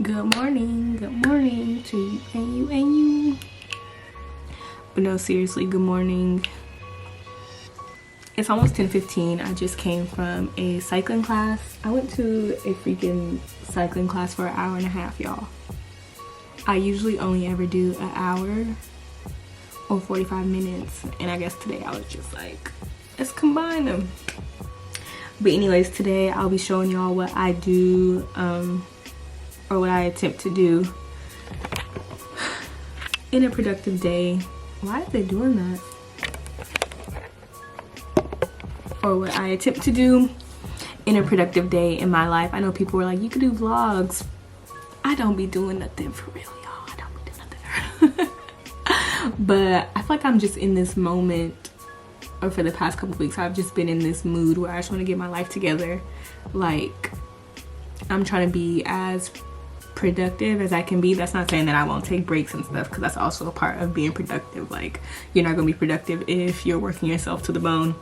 Good morning to you and you. But no, seriously, good morning. It's almost 10:15. I just came from a cycling class. I went to a freaking cycling class for an hour and a half, y'all. I usually only ever do an hour or 45 minutes, and I guess today I was just like, let's combine them. But anyways, today I'll be showing y'all what I do, or what I attempt to do in a productive day. Why are they doing that? Or what I attempt to do in a productive day in my life. I know people were like, you could do vlogs. I don't be doing nothing for real, y'all. I don't be doing nothing. But I feel like I'm just in this moment, or for the past couple weeks, I've just been in this mood where I just want to get my life together. Like, I'm trying to be as productive as I can be. That's not saying that I won't take breaks and stuff, because that's also a part of being productive. Like, you're not gonna be productive if you're working yourself to the bone.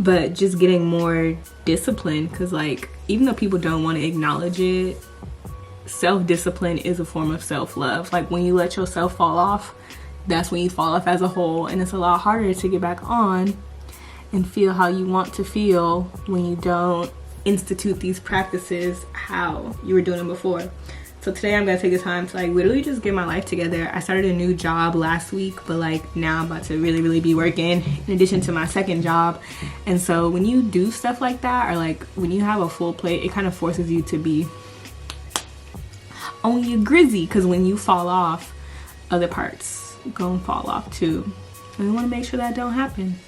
But just getting more disciplined, because like, even though people don't want to acknowledge it, self-discipline is a form of self-love. Like, when you let yourself fall off, that's when you fall off as a whole, and it's a lot harder to get back on and feel how you want to feel when you don't institute these practices how you were doing them before. So today I'm gonna take the time to like literally just get my life together. I started a new job last week, but like now I'm about to really be working in addition to my second job. And so when you do stuff like that, or like when you have a full plate, it kind of forces you to be on your grizzy, because when you fall off, other parts gonna fall off too, and we want to make sure that don't happen.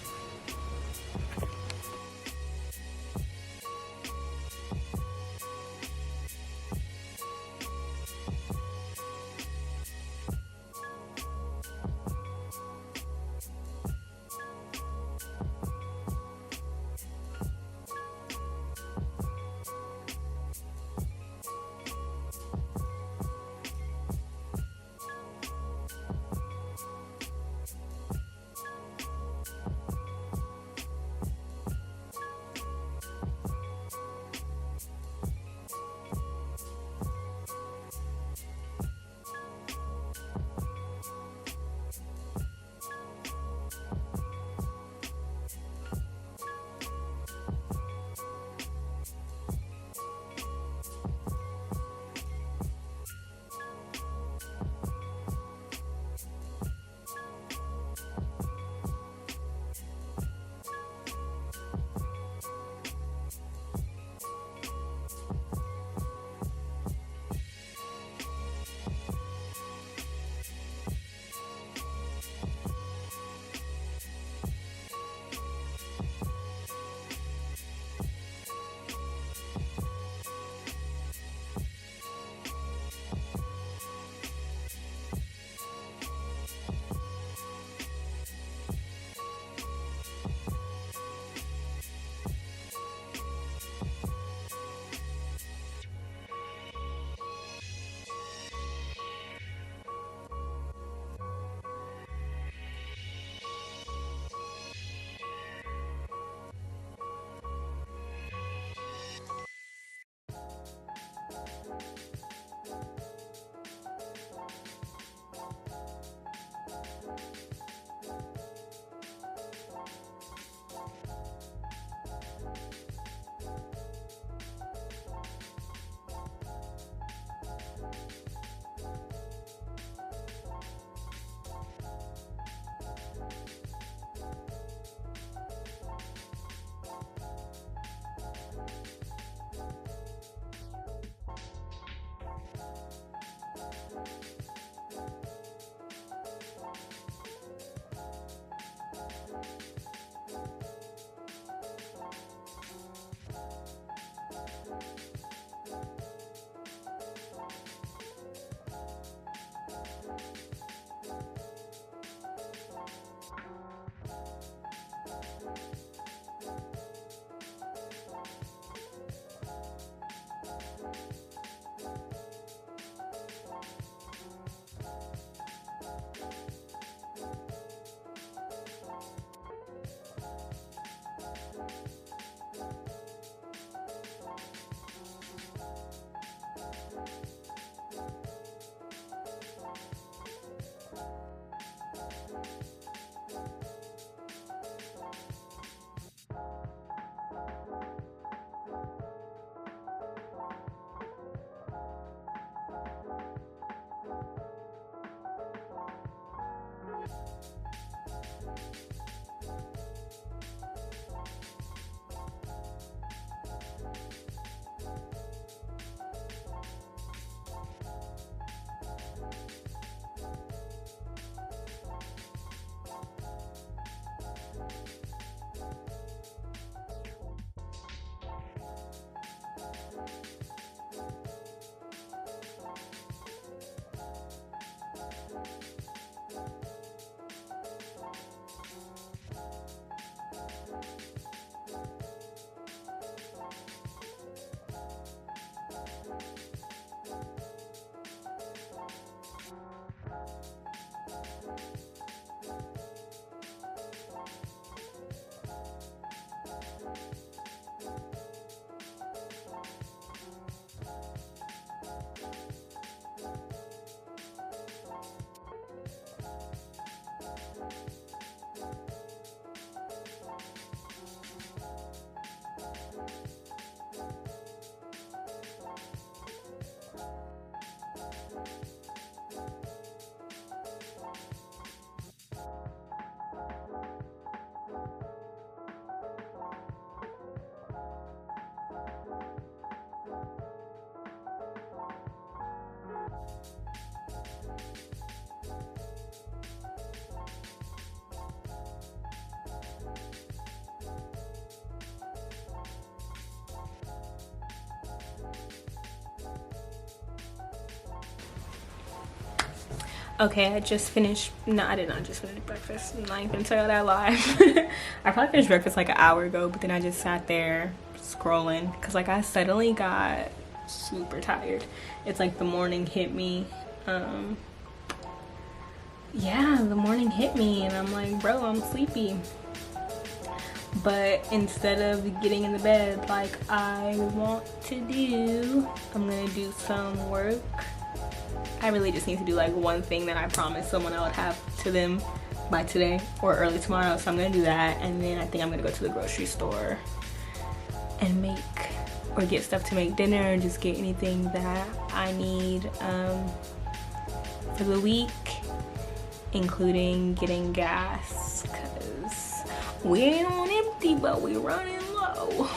Okay, I just finished, no, I did not just finish breakfast. I'm not even gonna tell you that live. I probably finished breakfast like an hour ago, but then I just sat there scrolling because like I suddenly got super tired. It's like the morning hit me. Yeah, the morning hit me and I'm like, bro, I'm sleepy. But instead of getting in the bed like I want to do, I'm gonna do some work. I really just need to do like one thing that I promised someone I would have to them by today or early tomorrow. So I'm gonna do that, and then I think I'm gonna go to the grocery store and make or get stuff to make dinner and just get anything that I need for the week, including getting gas, because we ain't on empty but we running low.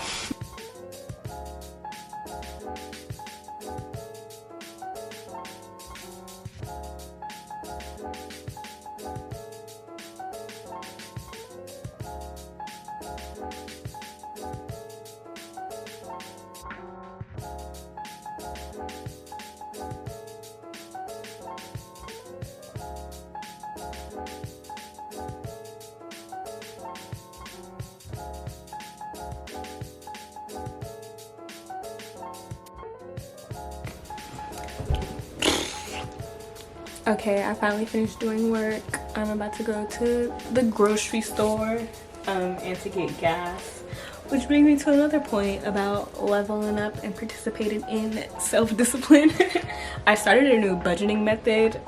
Okay, I finally finished doing work. I'm about to go to the grocery store and to get gas, which brings me to another point about leveling up and participating in self-discipline. I started a new budgeting method.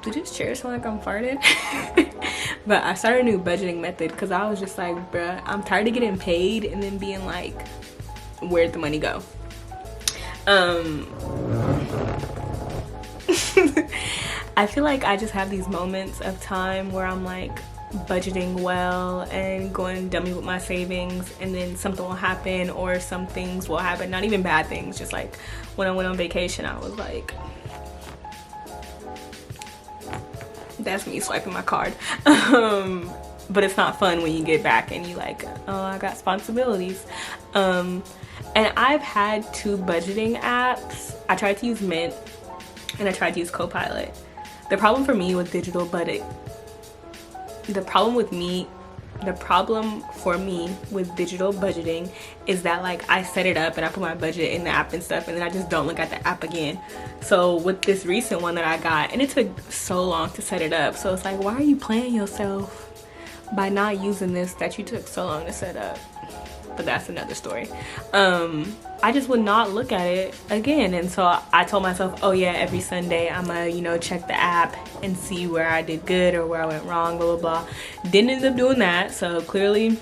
Did this chair sound like I'm farted? But I started a new budgeting method because I was just like, bruh, I'm tired of getting paid and then being like, where'd the money go? I feel like I just have these moments of time where I'm like budgeting well and going dummy with my savings, and then something will happen or some things will happen, not even bad things, just like when I went on vacation I was like, that's me swiping my card. But it's not fun when you get back and you like, oh, I got responsibilities. And I've had 2 budgeting apps. I tried to use Mint and I tried to use Copilot. The problem for me with digital budget, the problem for me with digital budgeting is that like I set it up and I put my budget in the app and stuff, and then I just don't look at the app again. So with this recent one that I got, and it took so long to set it up, so it's like, why are you playing yourself by not using this that you took so long to set up? But that's another story. I just would not look at it again, and so I told myself, oh yeah, every Sunday I'm gonna, you know, check the app and see where I did good or where I went wrong, blah blah blah. Didn't end up doing that, so clearly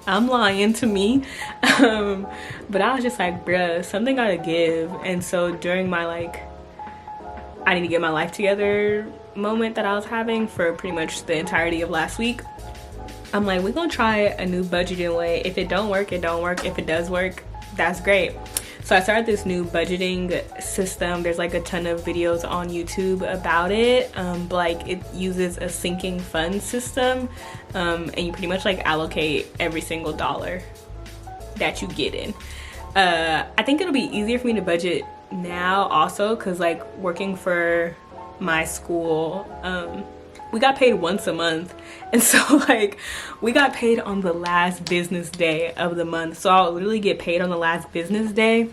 I'm lying to me. But I was just like, bruh, something gotta give. And so during my like I need to get my life together moment that I was having for pretty much the entirety of last week, I'm like, we're gonna try a new budgeting way. If it don't work, it don't work. If it does work, that's great. So I started this new budgeting system. There's like a ton of videos on YouTube about it. But like it uses a sinking fund system, and you pretty much like allocate every single dollar that you get in. I think it'll be easier for me to budget now also, because like working for my school, we got paid once a month, and so like we got paid on the last business day of the month. So I'll literally get paid on the last business day,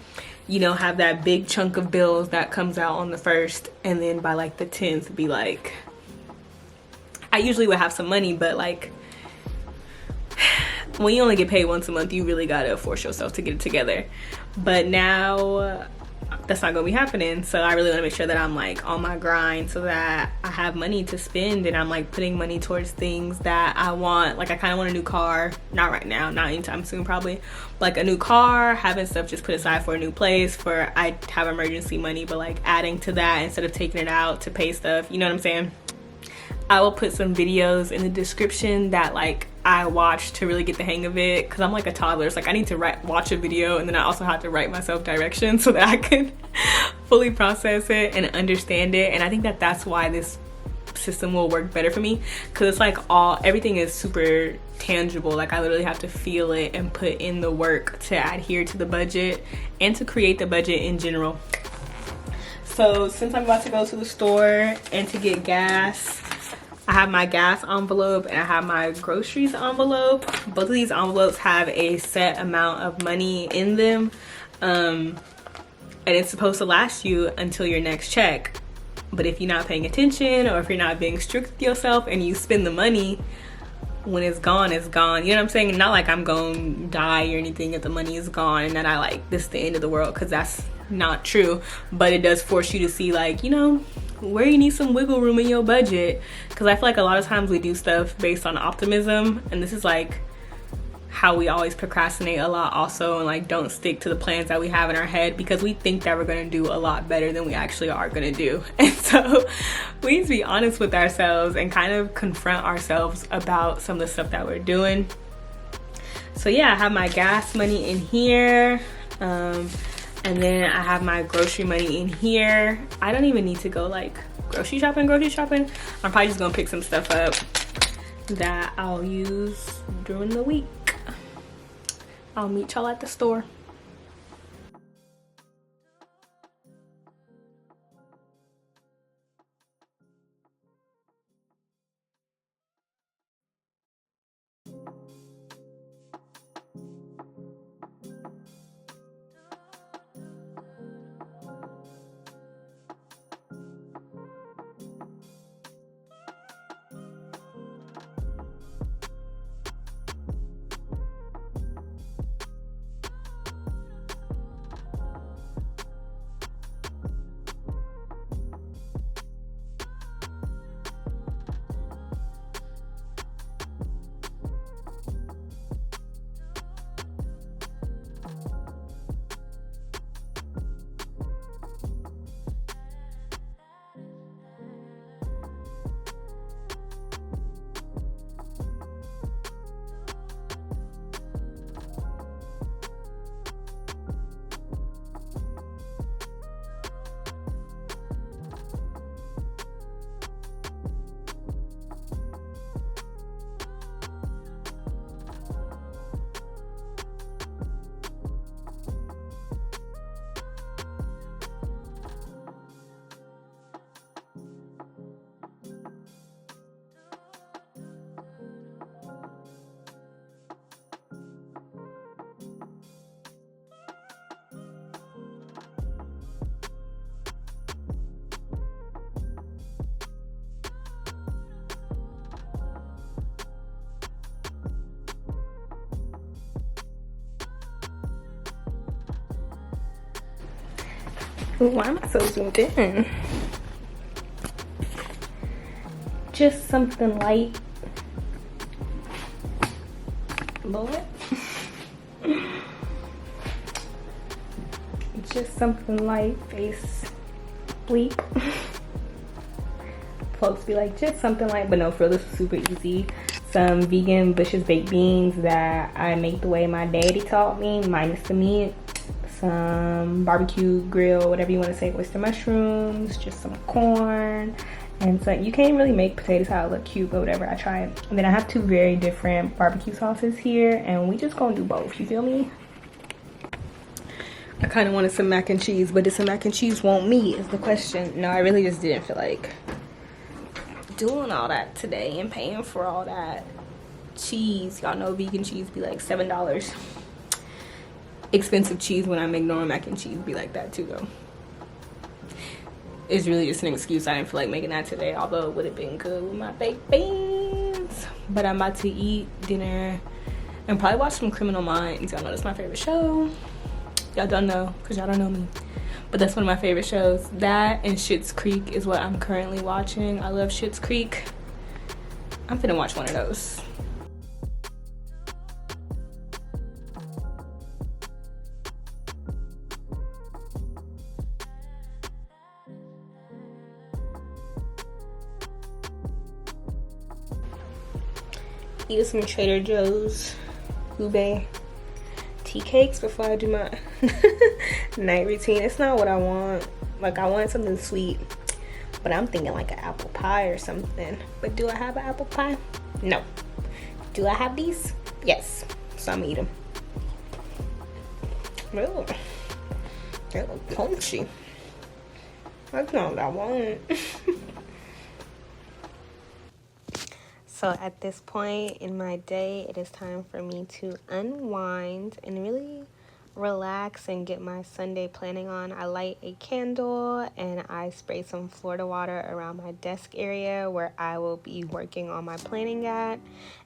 you know, have that big chunk of bills that comes out on the 1st, and then by like the 10th be like, I usually would have some money, but like when you only get paid once a month, you really gotta force yourself to get it together. But now that's not gonna be happening, so I really want to make sure that I'm like on my grind so that I have money to spend, and I'm like putting money towards things that I want. Like I kind of want a new car, not right now, not anytime soon probably, like a new car, having stuff just put aside for a new place, for I have emergency money, but like adding to that instead of taking it out to pay stuff, you know what I'm saying? I will put some videos in the description that like I watched to really get the hang of it, because I'm like a toddler. It's like I need to watch a video, and then I also have to write myself directions so that I can fully process it and understand it. And I think that that's why this system will work better for me, because it's like everything is super tangible. Like I literally have to feel it and put in the work to adhere to the budget and to create the budget in general. So since I'm about to go to the store and to get gas, I have my gas envelope and I have my groceries envelope. Both of these envelopes have a set amount of money in them. And it's supposed to last you until your next check. But if you're not paying attention, or if you're not being strict with yourself and you spend the money, when it's gone, it's gone. You know what I'm saying? Not like I'm gonna die or anything if the money is gone and that I like, this is the end of the world, because that's not true. But it does force you to see, like, you know, where you need some wiggle room in your budget. Because I feel like a lot of times we do stuff based on optimism, and this is like how we always procrastinate a lot also, and like don't stick to the plans that we have in our head because we think that we're going to do a lot better than we actually are going to do. And so we need to be honest with ourselves and kind of confront ourselves about some of the stuff that we're doing. So yeah, I have my gas money in here, and then I have my grocery money in here. I don't even need to go like grocery shopping. I'm probably just gonna pick some stuff up that I'll use during the week. I'll meet y'all at the store. Why am I so zoomed in? Just something light. Lord. Just something light, face bleep. Folks be like, just something light, but no, for real, this is super easy. Some vegan Bush's baked beans that I make the way my daddy taught me, minus the meat. Some barbecue grill, whatever you want to say, oyster mushrooms, just some corn, and so you can't really make potato salad look cute, but whatever, I tried. And then I have two very different barbecue sauces here, and we just gonna do both, you feel me? I kind of wanted some mac and cheese, but did some mac and cheese want me is the question. No, I really just didn't feel like doing all that today and paying for all that cheese. Y'all know vegan cheese be like $7. Expensive cheese when I make normal mac and cheese be like that too though. It's really just an excuse. I didn't feel like making that today, although it would have been good with my baked beans. But I'm about to eat dinner and probably watch some Criminal Minds. Y'all know that's my favorite show. Y'all don't know because y'all don't know me, but that's one of my favorite shows. That and Schitt's Creek is what I'm currently watching. I love Schitt's Creek. I'm finna watch one of those. Eat some Trader Joe's ube tea cakes before I do my night routine. It's not what I want. Like, I want something sweet, but I'm thinking like an apple pie or something. But do I have an apple pie? No. Do I have these? Yes. So I'm eating them. Ooh, they're a little punchy. That's not what I want. So at this point in my day, it is time for me to unwind and really relax and get my Sunday planning on. I light a candle and I spray some Florida water around my desk area where I will be working on my planning at.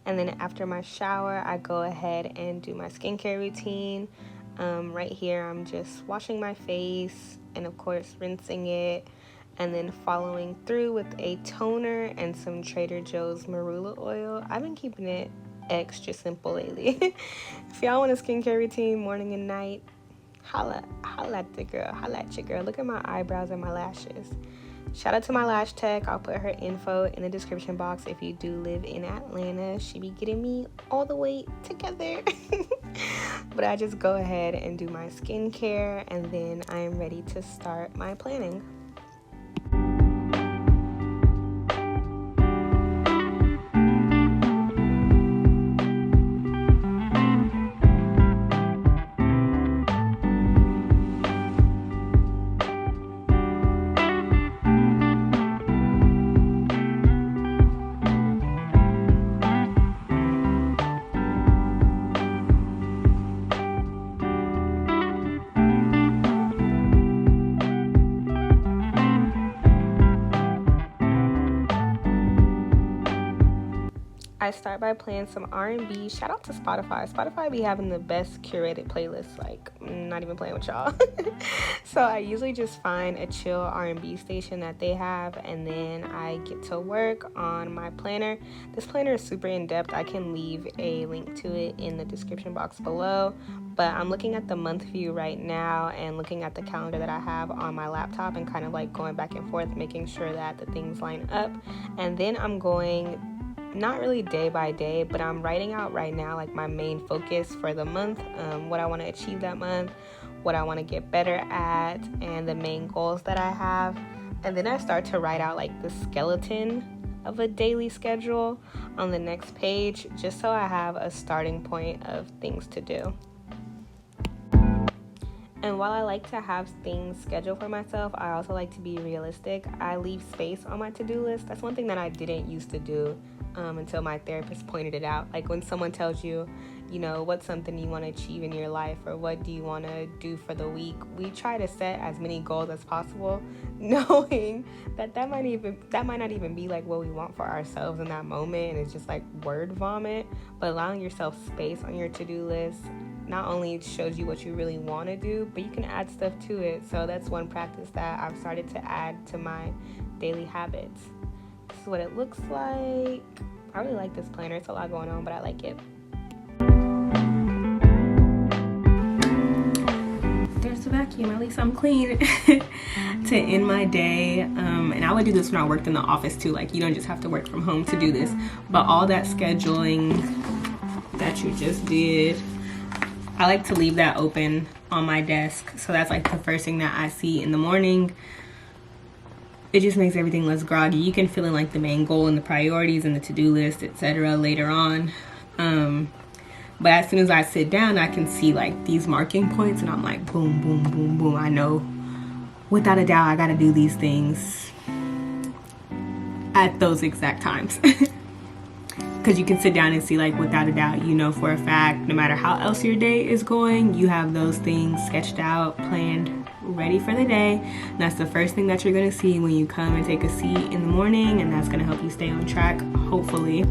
And then after my shower, I go ahead and do my skincare routine. Right here, I'm just washing my face and of course rinsing it, and then following through with a toner and some Trader Joe's marula oil. I've been keeping it extra simple lately. If y'all want a skincare routine morning and night, holla at the girl, holla at your girl. Look at my eyebrows and my lashes. Shout out to my lash tech. I'll put her info in the description box if you do live in Atlanta. She be getting me all the way together. But I just go ahead and do my skincare, and then I am ready to start my planning. I start by playing some R&B. Shout out to Spotify. Spotify be having the best curated playlists, like, not even playing with y'all. So I usually just find a chill R&B station that they have, and then I get to work on my planner. This planner is super in-depth. I can leave a link to it in the description box below, but I'm looking at the month view right now and looking at the calendar that I have on my laptop and kind of like going back and forth, making sure that the things line up. And then I'm going, not really day by day, but I'm writing out right now like my main focus for the month, what I want to achieve that month, what I want to get better at, and the main goals that I have. And then I start to write out like the skeleton of a daily schedule on the next page, just so I have a starting point of things to do. And while I like to have things scheduled for myself, I also like to be realistic. I leave space on my to-do list. That's one thing that I didn't used to do until my therapist pointed it out. Like when someone tells you, you know, what's something you want to achieve in your life, or what do you want to do for the week, we try to set as many goals as possible, knowing that might not even be like what we want for ourselves in that moment, and it's just like word vomit. But allowing yourself space on your to-do list not only shows you what you really want to do, but you can add stuff to it. So that's one practice that I've started to add to my daily habits. This is what it looks like. I really like this planner. It's a lot going on, but I like it. There's the vacuum. At least I'm clean to end my day. And I would do this when I worked in the office too. Like, you don't just have to work from home to do this, but all that scheduling that you just did, I like to leave that open on my desk. So that's like the first thing that I see in the morning. It just makes everything less groggy. You can fill in like the main goal and the priorities and the to-do list, etc. later on. But as soon as I sit down, I can see like these marking points, and I'm like, boom, boom, boom, boom. I know without a doubt I gotta do these things at those exact times. Because you can sit down and see, like, without a doubt, you know for a fact, no matter how else your day is going, you have those things sketched out, planned, ready for the day. And that's the first thing that you're going to see when you come and take a seat in the morning, and that's going to help you stay on track, hopefully.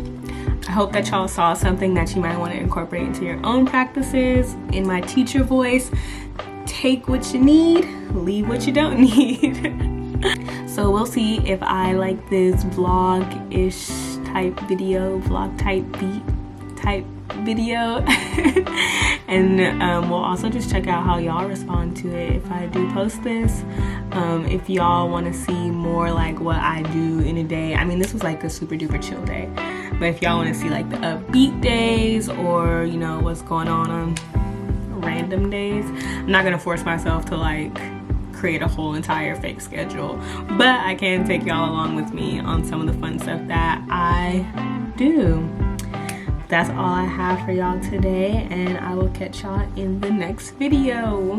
I hope that y'all saw something that you might want to incorporate into your own practices. In my teacher voice, take what you need, leave what you don't need. So we'll see if I like this vlog-ish type video, vlog type beat type video. And we'll also just check out how y'all respond to it if I do post this. If y'all want to see more like what I do in a day, I mean, this was like a super duper chill day, but if y'all want to see like the upbeat days, or you know what's going on random days, I'm not gonna force myself to like create a whole entire fake schedule, but I can take y'all along with me on some of the fun stuff that I do. That's all I have for y'all today, and I will catch y'all in the next video.